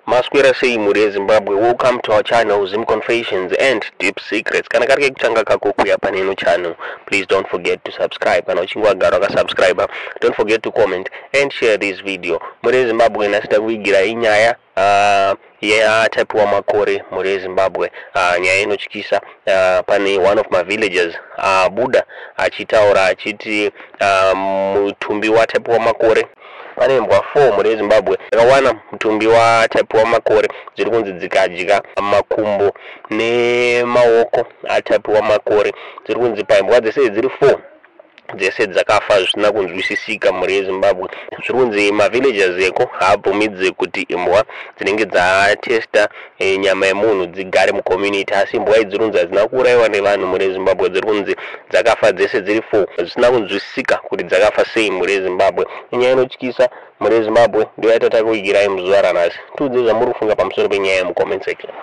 Maswera sei muri Zimbabwe. Welcome to our channel Zim Confessions and Deep Secrets. Kana karike kuchanga kako kuya paneno channel. Please don't forget to subscribe. Kana uchingwa garo ka subscriber. Don't forget to comment and share this video. Muri Zimbabwe nasita kuigira inyaya type wa makore muri Zimbabwe. Nyaya inochikisa pane one of my villagers Buddha achitaura achiti mutumbi wa type wa makore pane mbwa 4 muri Zimbabwe akawana mutumbi wa type wa makore ziri kunzi dzikadya makumbo nemaoko type wa makore ziri kunzi paimbwa dzese dziri 4 dzese dzakafa zvisina kunzwisisika muri Zimbabwe. Zviri kunzi mavillagers eko haabvumidze kuti imbwa dzinenge dzatesta nyama yemunhu dzigare mucommunity, asi imbwa idzi runzi hadzina kuurayiwa nevanhu muri Zimbabwe. Dziri kunzi dzakafa dzese dziri 4 zvisina kunzwisisika kuti dzakafa sei muri Zimbabwe. Inyaya inotyisa muri Zimbabwe ndiyo yatata kuigirai muzuva ranhasi. Tiudze zvamuri kufunga pamusoro penyaya mucomment section.